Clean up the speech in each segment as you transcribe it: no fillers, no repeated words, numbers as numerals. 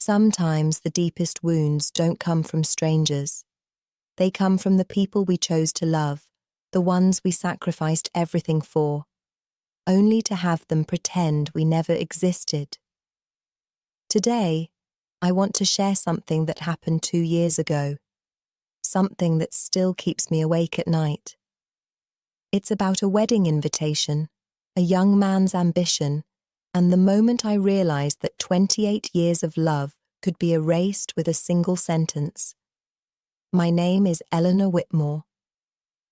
Sometimes the deepest wounds don't come from strangers. They come from the people we chose to love, the ones we sacrificed everything for, only to have them pretend we never existed. Today, I want to share something that happened 2 years ago, something that still keeps me awake at night. It's about a wedding invitation, a young man's ambition, and the moment I realized that 28 years of love could be erased with a single sentence. My name is Eleanor Whitmore.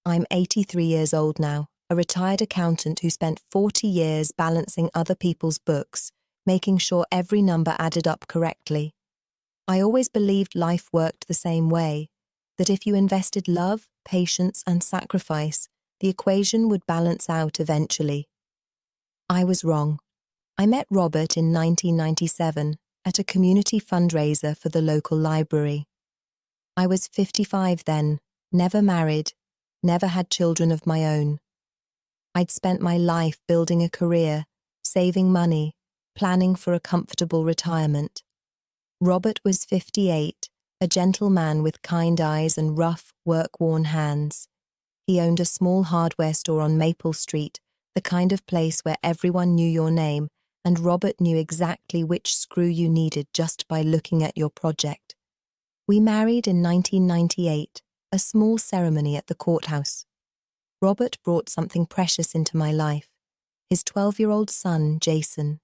I'm 83 years old now, a retired accountant who spent 40 years balancing other people's books, making sure every number added up correctly. I always believed life worked the same way, that if you invested love, patience, and sacrifice, the equation would balance out eventually. I was wrong. I met Robert in 1997 at a community fundraiser for the local library. I was 55 then, never married, never had children of my own. I'd spent my life building a career, saving money, planning for a comfortable retirement. Robert was 58, a gentle man with kind eyes and rough, work-worn hands. He owned a small hardware store on Maple Street, the kind of place where everyone knew your name, and Robert knew exactly which screw you needed just by looking at your project. We married in 1998, a small ceremony at the courthouse. Robert brought something precious into my life, his 12-year-old son, Jason.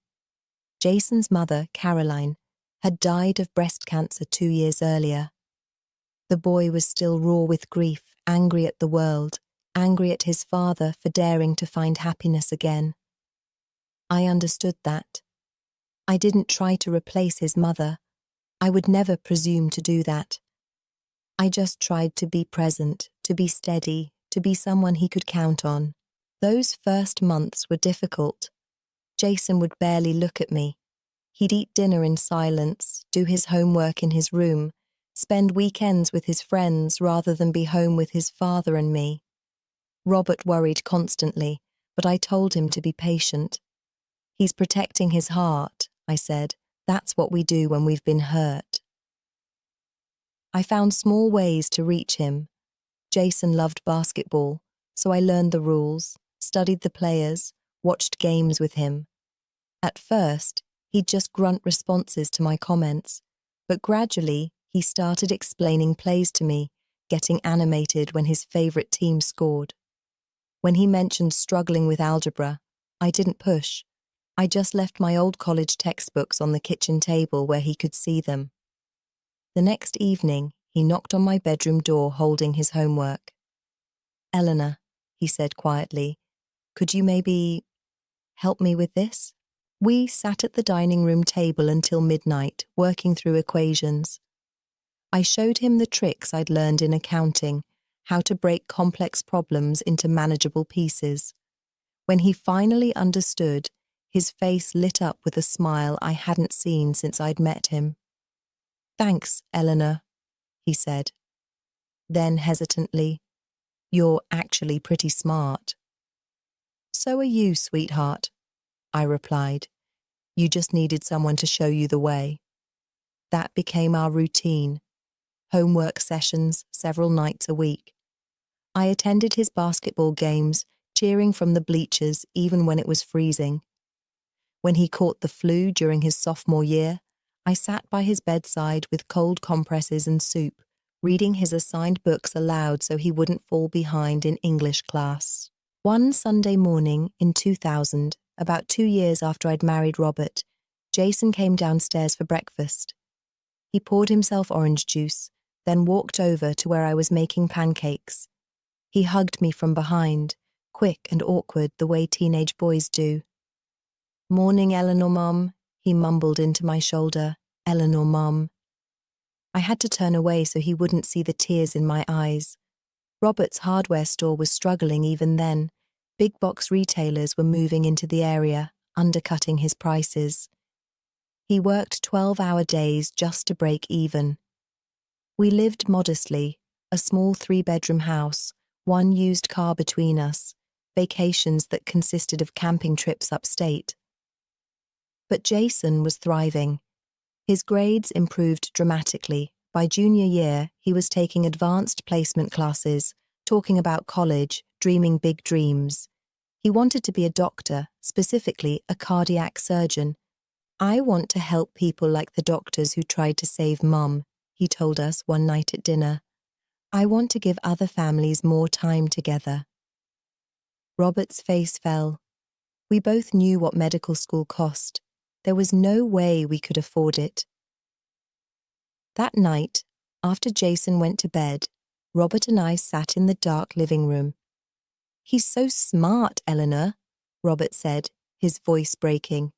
Jason's mother, Caroline, had died of breast cancer 2 years earlier. The boy was still raw with grief, angry at the world, angry at his father for daring to find happiness again. I understood that. I didn't try to replace his mother. I would never presume to do that. I just tried to be present, to be steady, to be someone he could count on. Those first months were difficult. Jason would barely look at me. He'd eat dinner in silence, do his homework in his room, spend weekends with his friends rather than be home with his father and me. Robert worried constantly, but I told him to be patient. He's protecting his heart, I said. That's what we do when we've been hurt. I found small ways to reach him. Jason loved basketball, so I learned the rules, studied the players, watched games with him. At first, he'd just grunt responses to my comments, but gradually he started explaining plays to me, getting animated when his favorite team scored. When he mentioned struggling with algebra, I didn't push. I just left my old college textbooks on the kitchen table where he could see them. The next evening, he knocked on my bedroom door holding his homework. "Eleanor," he said quietly, "could you maybe help me with this?" We sat at the dining room table until midnight, working through equations. I showed him the tricks I'd learned in accounting, how to break complex problems into manageable pieces. When he finally understood, his face lit up with a smile I hadn't seen since I'd met him. "Thanks, Eleanor," he said. Then hesitantly, "You're actually pretty smart." "So are you, sweetheart," I replied. "You just needed someone to show you the way." That became our routine. Homework sessions several nights a week. I attended his basketball games, cheering from the bleachers even when it was freezing. When he caught the flu during his sophomore year, I sat by his bedside with cold compresses and soup, reading his assigned books aloud so he wouldn't fall behind in English class. One Sunday morning in 2000, about 2 years after I'd married Robert, Jason came downstairs for breakfast. He poured himself orange juice, then walked over to where I was making pancakes. He hugged me from behind, quick and awkward the way teenage boys do. "Morning, Eleanor, Mum," he mumbled into my shoulder. "Eleanor, Mum." I had to turn away so he wouldn't see the tears in my eyes. Robert's hardware store was struggling even then. Big box retailers were moving into the area, undercutting his prices. He worked 12-hour days just to break even. We lived modestly, a small 3-bedroom house, one used car between us, vacations that consisted of camping trips upstate. But Jason was thriving. His grades improved dramatically. By junior year, he was taking advanced placement classes, talking about college, dreaming big dreams. He wanted to be a doctor, specifically a cardiac surgeon. "I want to help people like the doctors who tried to save Mum," he told us one night at dinner. "I want to give other families more time together." Robert's face fell. We both knew what medical school cost. There was no way we could afford it. That night, after Jason went to bed, Robert and I sat in the dark living room. "He's so smart, Eleanor," Robert said, his voice breaking.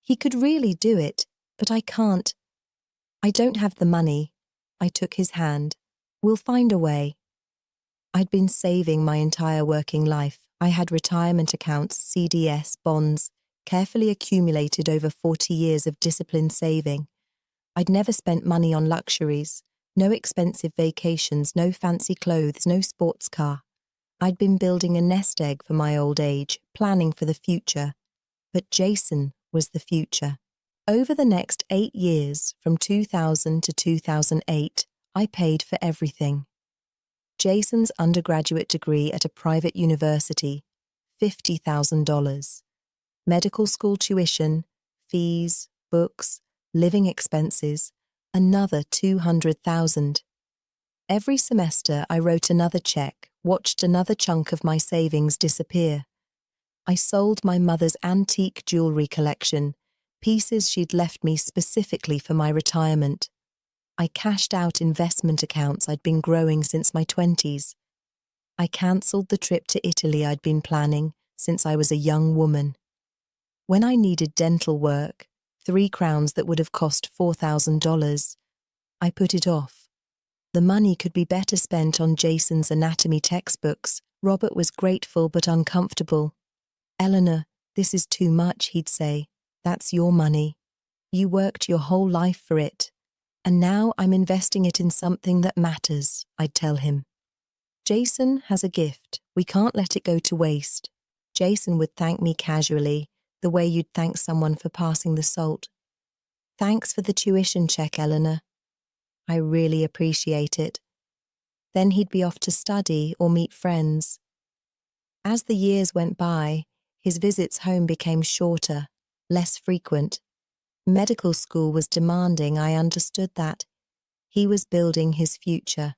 "He could really do it, but I can't. I don't have the money." I took his hand. "We'll find a way." I'd been saving my entire working life. I had retirement accounts, CDS, bonds, carefully accumulated over 40 years of disciplined saving. I'd never spent money on luxuries, no expensive vacations, no fancy clothes, no sports car. I'd been building a nest egg for my old age, planning for the future. But Jason was the future. Over the next 8 years, from 2000 to 2008, I paid for everything. Jason's undergraduate degree at a private university, $50,000. Medical school tuition, fees, books, living expenses, another $200,000. Every semester I wrote another check, watched another chunk of my savings disappear. I sold my mother's antique jewelry collection, pieces she'd left me specifically for my retirement. I cashed out investment accounts I'd been growing since my 20s. I cancelled the trip to Italy I'd been planning since I was a young woman. When I needed dental work, 3 crowns that would have cost $4,000, I put it off. The money could be better spent on Jason's anatomy textbooks. Robert was grateful but uncomfortable. "Eleanor, this is too much," he'd say. "That's your money. You worked your whole life for it. And now I'm investing it in something that matters," I'd tell him. "Jason has a gift. We can't let it go to waste." Jason would thank me casually, the way you'd thank someone for passing the salt. "Thanks for the tuition check, Eleanor. I really appreciate it." Then he'd be off to study or meet friends. As the years went by, his visits home became shorter, less frequent. Medical school was demanding, I understood that. He was building his future.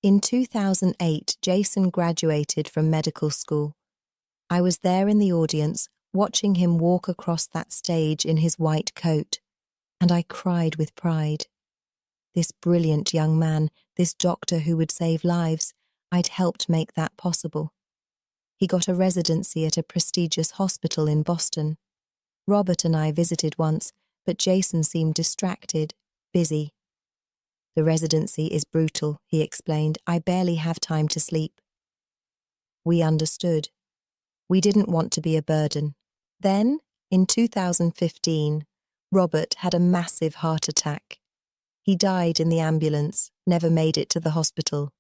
In 2008, Jason graduated from medical school. I was there in the audience, watching him walk across that stage in his white coat, and I cried with pride. This brilliant young man, this doctor who would save lives, I'd helped make that possible. He got a residency at a prestigious hospital in Boston. Robert and I visited once, but Jason seemed distracted, busy. "The residency is brutal," he explained. "I barely have time to sleep." We understood. We didn't want to be a burden. Then, in 2015, Robert had a massive heart attack. He died in the ambulance, never made it to the hospital.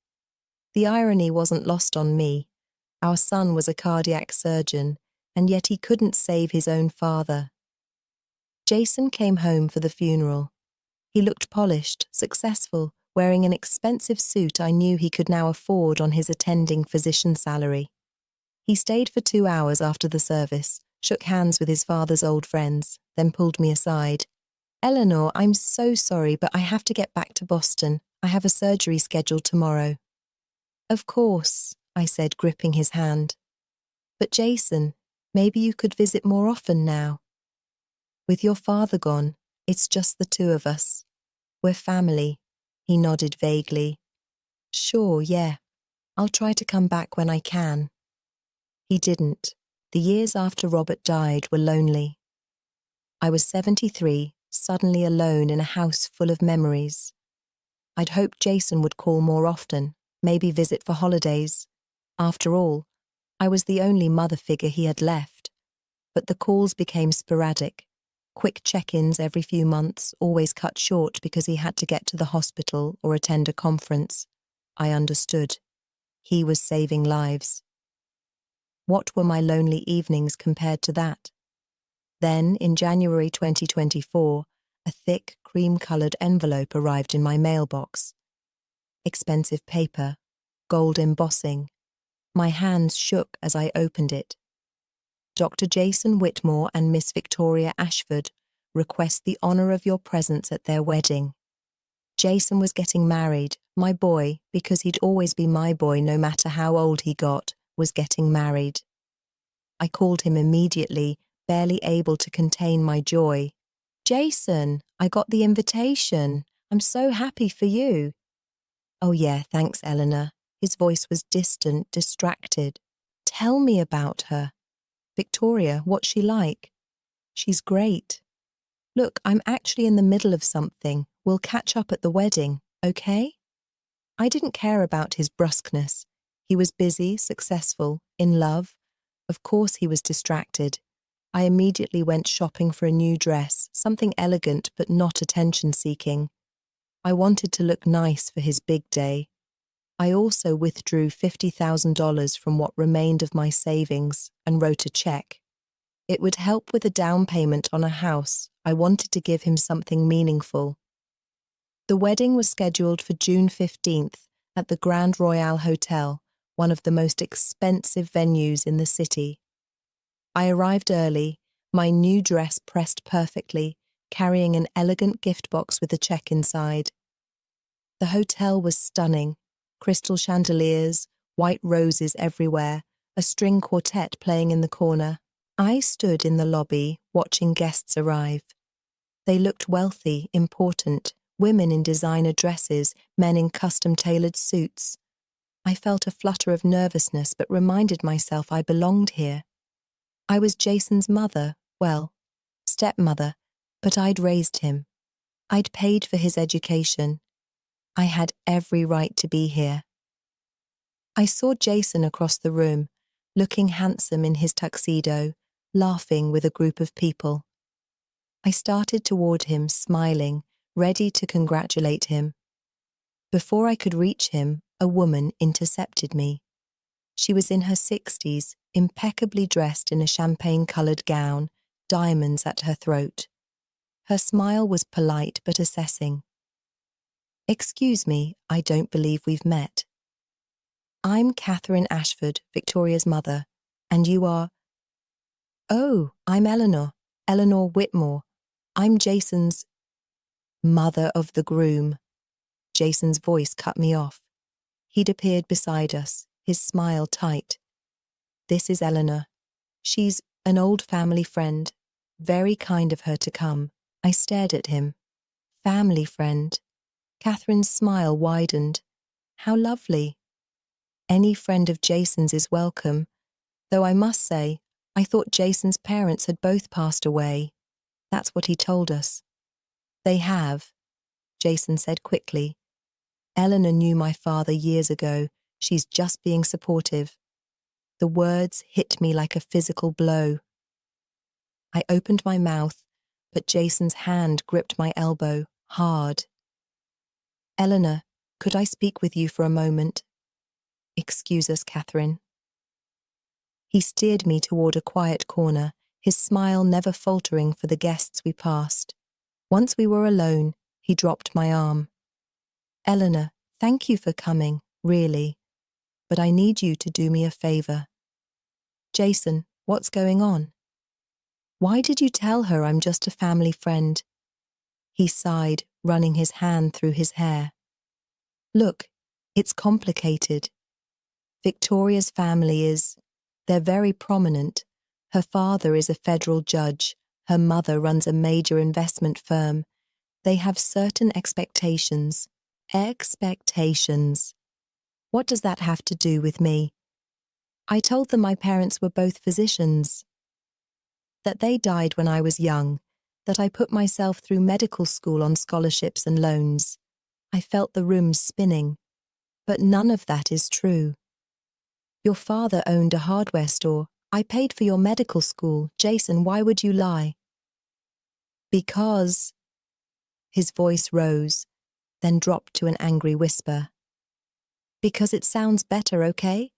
The irony wasn't lost on me. Our son was a cardiac surgeon, and yet he couldn't save his own father. Jason came home for the funeral. He looked polished, successful, wearing an expensive suit I knew he could now afford on his attending physician salary. He stayed for 2 hours after the service, shook hands with his father's old friends, then pulled me aside. "Eleanor, I'm so sorry, but I have to get back to Boston. I have a surgery scheduled tomorrow." "Of course," I said, gripping his hand. "But Jason, maybe you could visit more often now." "With your father gone, it's just the 2 of us. We're family," he nodded vaguely. "Sure, yeah. I'll try to come back when I can." He didn't. The years after Robert died were lonely. I was 73, suddenly alone in a house full of memories. I'd hoped Jason would call more often, maybe visit for holidays. After all, I was the only mother figure he had left. But the calls became sporadic. Quick check-ins every few months, always cut short because he had to get to the hospital or attend a conference. I understood. He was saving lives. What were my lonely evenings compared to that? Then, in January 2024, A thick, cream-coloured envelope arrived in my mailbox. Expensive paper, gold embossing. My hands shook as I opened it. Dr. Jason Whitmore and Miss Victoria Ashford request the honour of your presence at their wedding. Jason was getting married. My boy, because he'd always be my boy no matter how old he got, was getting married. I called him immediately, barely able to contain my joy. Jason, I got the invitation. I'm so happy for you. Oh yeah, thanks, Eleanor. His voice was distant, distracted. Tell me about her. Victoria, what's she like? She's great. Look, I'm actually in the middle of something. We'll catch up at the wedding, okay? I didn't care about his brusqueness. He was busy, successful, in love. Of course he was distracted. I immediately went shopping for a new dress, something elegant but not attention-seeking. I wanted to look nice for his big day. I also withdrew $50,000 from what remained of my savings and wrote a check. It would help with a down payment on a house. I wanted to give him something meaningful. The wedding was scheduled for June 15th at the Grand Royal Hotel, one of the most expensive venues in the city. I arrived early, my new dress pressed perfectly, carrying an elegant gift box with a check inside. The hotel was stunning. Crystal chandeliers, white roses everywhere, a string quartet playing in the corner. I stood in the lobby, watching guests arrive. They looked wealthy, important, women in designer dresses, men in custom-tailored suits. I felt a flutter of nervousness but reminded myself I belonged here. I was Jason's mother, well, stepmother, but I'd raised him. I'd paid for his education. I had every right to be here. I saw Jason across the room, looking handsome in his tuxedo, laughing with a group of people. I started toward him, smiling, ready to congratulate him. Before I could reach him, a woman intercepted me. She was in her 60s, impeccably dressed in a champagne-coloured gown, diamonds at her throat. Her smile was polite but assessing. Excuse me, I don't believe we've met. I'm Catherine Ashford, Victoria's mother, and you are... Oh, I'm Eleanor Whitmore. I'm Jason's... Mother of the groom. Jason's voice cut me off. He'd appeared beside us, his smile tight. This is Eleanor. She's an old family friend. Very kind of her to come. I stared at him. Family friend. Catherine's smile widened. How lovely. Any friend of Jason's is welcome, though I must say, I thought Jason's parents had both passed away. That's what he told us. They have, Jason said quickly. Eleanor knew my father years ago. She's just being supportive. The words hit me like a physical blow. I opened my mouth, but Jason's hand gripped my elbow, hard. Eleanor, could I speak with you for a moment? Excuse us, Catherine. He steered me toward a quiet corner, his smile never faltering for the guests we passed. Once we were alone, he dropped my arm. Eleanor, thank you for coming, really. But I need you to do me a favour. Jason, what's going on? Why did you tell her I'm just a family friend? He sighed, running his hand through his hair. Look, it's complicated. Victoria's family they're very prominent. Her father is a federal judge. Her mother runs a major investment firm. They have certain expectations. Expectations. What does that have to do with me? I told them my parents were both physicians. That they died when I was young. That I put myself through medical school on scholarships and loans. I felt the room spinning. But none of that is true. Your father owned a hardware store. I paid for your medical school. Jason, why would you lie? Because... His voice rose, then dropped to an angry whisper. Because it sounds better, okay?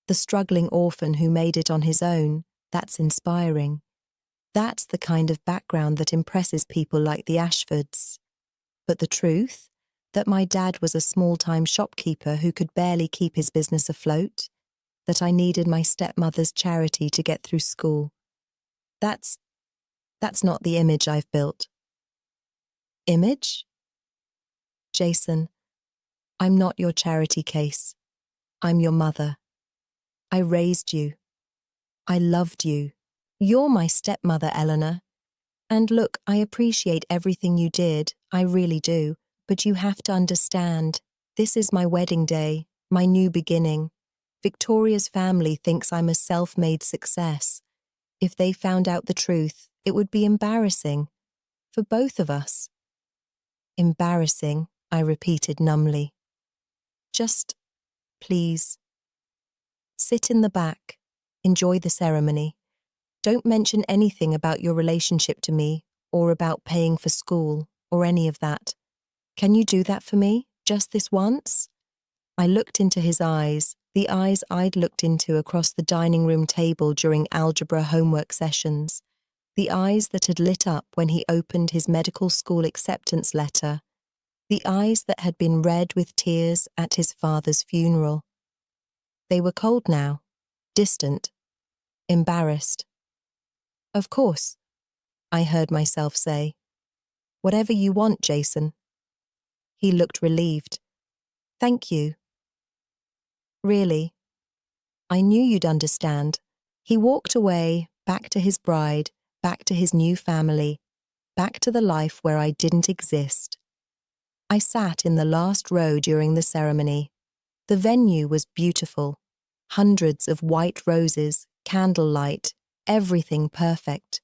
The struggling orphan who made it on his own, that's inspiring. That's the kind of background that impresses people like the Ashfords. But the truth? That my dad was a small-time shopkeeper who could barely keep his business afloat? That I needed my stepmother's charity to get through school? That's not the image I've built. Image? Jason, I'm not your charity case. I'm your mother. I raised you. I loved you. You're my stepmother, Eleanor. And look, I appreciate everything you did, I really do, but you have to understand, this is my wedding day, my new beginning. Victoria's family thinks I'm a self-made success. If they found out the truth, it would be embarrassing. For both of us. Embarrassing, I repeated numbly. Just, please. Sit in the back. Enjoy the ceremony. Don't mention anything about your relationship to me, or about paying for school, or any of that. Can you do that for me, just this once? I looked into his eyes, the eyes I'd looked into across the dining room table during algebra homework sessions, the eyes that had lit up when he opened his medical school acceptance letter, the eyes that had been red with tears at his father's funeral. They were cold now, distant, embarrassed. Of course, I heard myself say. Whatever you want, Jason. He looked relieved. Thank you. Really? I knew you'd understand. He walked away, back to his bride, back to his new family, back to the life where I didn't exist. I sat in the last row during the ceremony. The venue was beautiful. Hundreds of white roses, candlelight, everything perfect.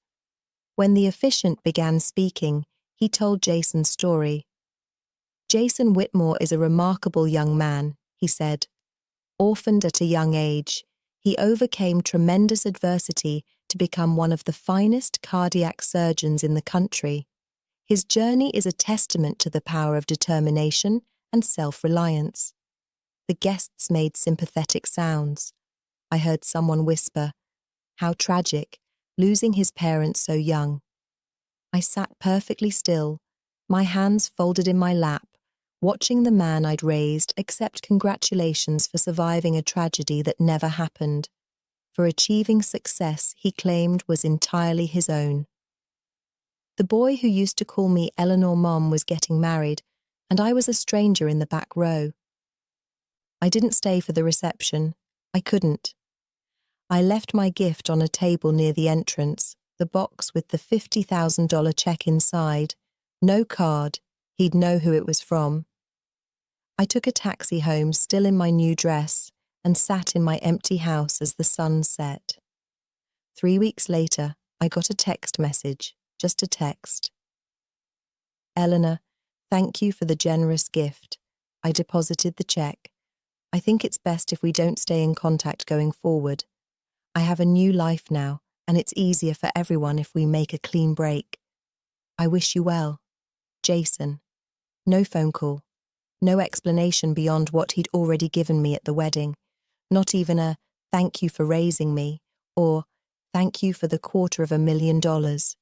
When the officiant began speaking, he told Jason's story. Jason Whitmore is a remarkable young man, he said. Orphaned at a young age, he overcame tremendous adversity to become one of the finest cardiac surgeons in the country. His journey is a testament to the power of determination and self-reliance. The guests made sympathetic sounds. I heard someone whisper, "How tragic, losing his parents so young." I sat perfectly still, my hands folded in my lap, watching the man I'd raised accept congratulations for surviving a tragedy that never happened, for achieving success he claimed was entirely his own. The boy who used to call me Eleanor Mom was getting married, and I was a stranger in the back row. I didn't stay for the reception. I couldn't. I left my gift on a table near the entrance, the box with the $50,000 check inside. No card. He'd know who it was from. I took a taxi home, still in my new dress, and sat in my empty house as the sun set. 3 weeks later, I got a text message, just a text. Eleanor, thank you for the generous gift. I deposited the check. I think it's best if we don't stay in contact going forward. I have a new life now, and it's easier for everyone if we make a clean break. I wish you well. Jason. No phone call. No explanation beyond what he'd already given me at the wedding. Not even a thank you for raising me, or thank you for the $250,000.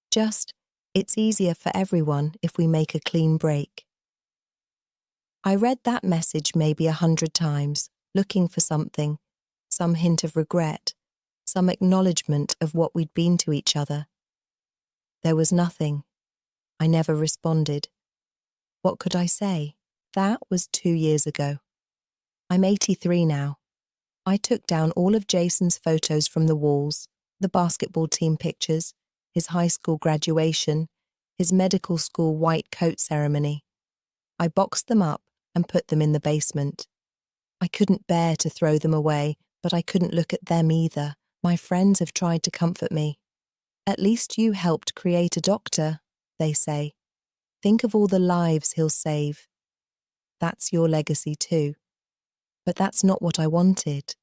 Just, it's easier for everyone if we make a clean break. I read that message maybe 100 times, looking for something, some hint of regret, some acknowledgement of what we'd been to each other. There was nothing. I never responded. What could I say? That was 2 years ago. I'm 83 now. I took down all of Jason's photos from the walls, the basketball team pictures, his high school graduation, his medical school white coat ceremony. I boxed them up and put them in the basement. I couldn't bear to throw them away, but I couldn't look at them either. My friends have tried to comfort me. At least you helped create a doctor, they say. Think of all the lives he'll save. That's your legacy too. But that's not what I wanted.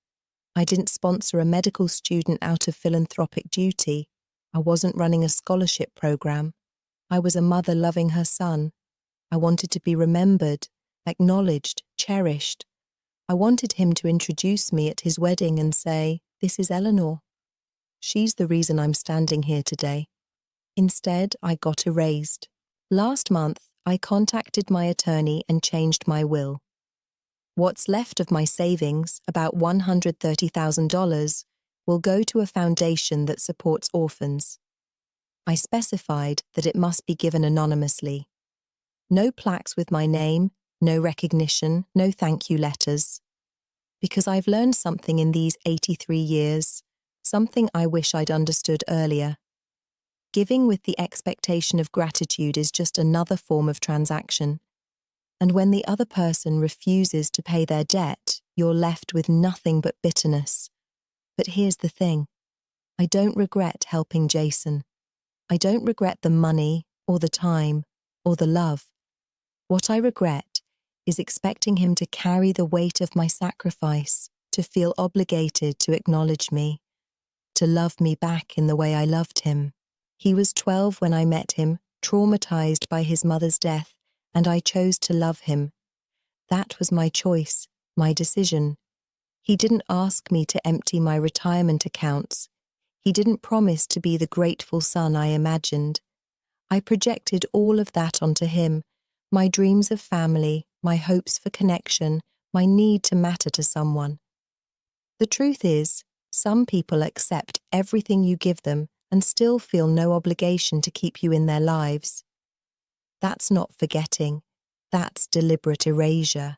I didn't sponsor a medical student out of philanthropic duty. I wasn't running a scholarship program. I was a mother loving her son. I wanted to be remembered, acknowledged, cherished. I wanted him to introduce me at his wedding and say, "This is Eleanor." She's the reason I'm standing here today. Instead, I got erased. Last month, I contacted my attorney and changed my will. What's left of my savings, about $130,000, will go to a foundation that supports orphans. I specified that it must be given anonymously. No plaques with my name, no recognition, no thank you letters. Because I've learned something in these 83 years, something I wish I'd understood earlier. Giving with the expectation of gratitude is just another form of transaction. And when the other person refuses to pay their debt, you're left with nothing but bitterness. But here's the thing. I don't regret helping Jason. I don't regret the money, or the time, or the love. What I regret is expecting him to carry the weight of my sacrifice, to feel obligated to acknowledge me, to love me back in the way I loved him. He was 12 when I met him, traumatized by his mother's death, and I chose to love him. That was my choice, my decision. He didn't ask me to empty my retirement accounts. He didn't promise to be the grateful son I imagined. I projected all of that onto him, my dreams of family, my hopes for connection, my need to matter to someone. The truth is, some people accept everything you give them and still feel no obligation to keep you in their lives. That's not forgetting, that's deliberate erasure.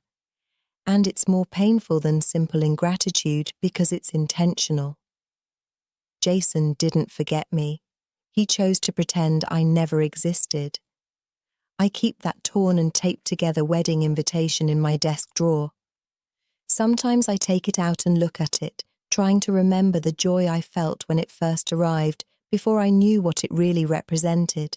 And it's more painful than simple ingratitude because it's intentional. Jason didn't forget me. He chose to pretend I never existed. I keep that torn and taped together wedding invitation in my desk drawer. Sometimes I take it out and look at it, trying to remember the joy I felt when it first arrived, before I knew what it really represented.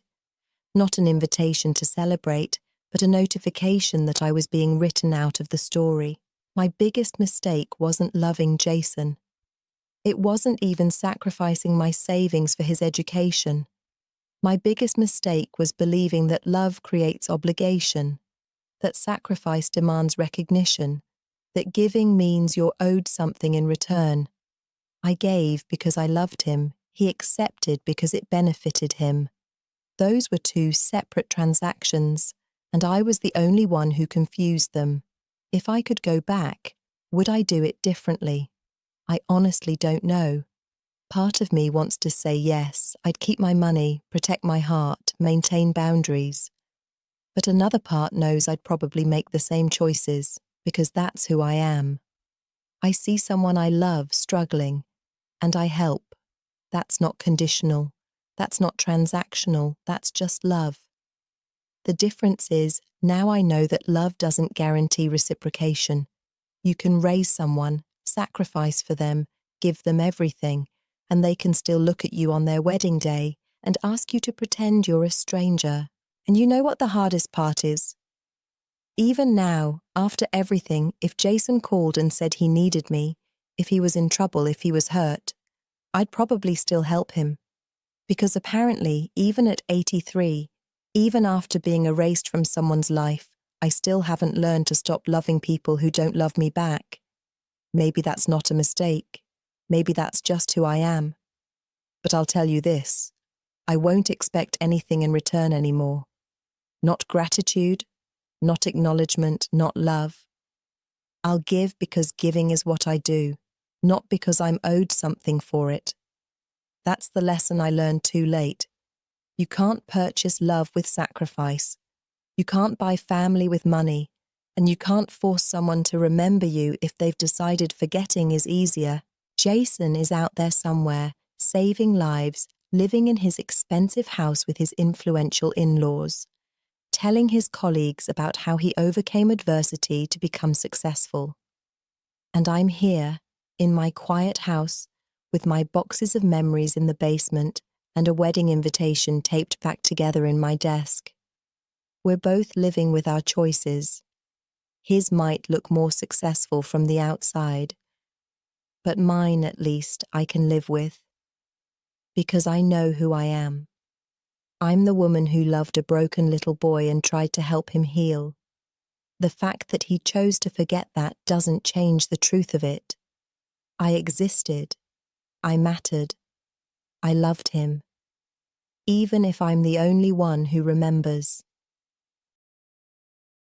Not an invitation to celebrate, but a notification that I was being written out of the story. My biggest mistake wasn't loving Jason. It wasn't even sacrificing my savings for his education. My biggest mistake was believing that love creates obligation, that sacrifice demands recognition, that giving means you're owed something in return. I gave because I loved him. He accepted because it benefited him. Those were two separate transactions, and I was the only one who confused them. If I could go back, would I do it differently? I honestly don't know. Part of me wants to say yes, I'd keep my money, protect my heart, maintain boundaries. But another part knows I'd probably make the same choices, because that's who I am. I see someone I love struggling, and I help. That's not conditional. That's not transactional. That's just love. The difference is, now I know that love doesn't guarantee reciprocation. You can raise someone, sacrifice for them, give them everything, and they can still look at you on their wedding day and ask you to pretend you're a stranger. And you know what the hardest part is? Even now, after everything, if Jason called and said he needed me, if he was in trouble, if he was hurt, I'd probably still help him. Because apparently, even at 83, even after being erased from someone's life, I still haven't learned to stop loving people who don't love me back. Maybe that's not a mistake. Maybe that's just who I am. But I'll tell you this, I won't expect anything in return anymore. Not gratitude, not acknowledgement, not love. I'll give because giving is what I do, not because I'm owed something for it. That's the lesson I learned too late. You can't purchase love with sacrifice. You can't buy family with money, and you can't force someone to remember you if they've decided forgetting is easier. Jason is out there somewhere, saving lives, living in his expensive house with his influential in-laws, telling his colleagues about how he overcame adversity to become successful. And I'm here, in my quiet house, with my boxes of memories in the basement and a wedding invitation taped back together in my desk. We're both living with our choices. His might look more successful from the outside, but mine, at least, I can live with. Because I know who I am. I'm the woman who loved a broken little boy and tried to help him heal. The fact that he chose to forget that doesn't change the truth of it. I existed. I mattered. I loved him. Even if I'm the only one who remembers.